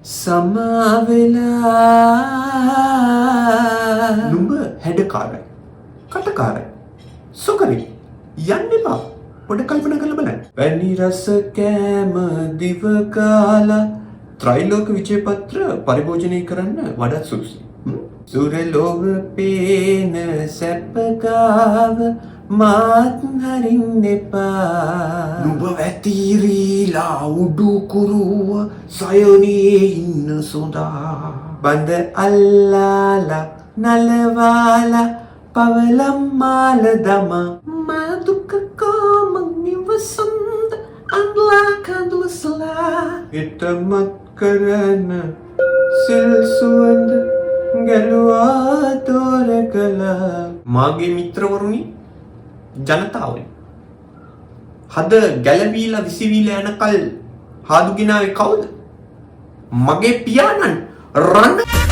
සමාවෙලා නුඹ හැඩකාරයි කටකාරයි සොකරි යන්න එපා පොඩ කල්පනා කරලා බලන්න. වැනි රස කෑම දිව කාලා ත්‍රිලෝක විජය පත්‍ර පරිභෝජනය කරන්න වඩාත් සුදුසුයි. සුරලෝක පේන සැපගාව මාත් හරින්න එපා. නුඹ වැතිරීලා උඩුකුරුව සයනේ ඉන්න සොඳා. බඳ අල්ලාලා නලවාලා පවලම් මාල දමා මදුක කොමන් නිවසන්ද අන්ලා කඳුසලා. හිතමත් කරන සිල් සුවඳ ගැලුවා තෝරකලා. මාගේ මිත්‍රවරුනි ජනතාවනි, හද ගැලවීලා විසිවීලා යනකල් හාදු ගෙනාවේ කවුද? මගේ පියාණන් රණ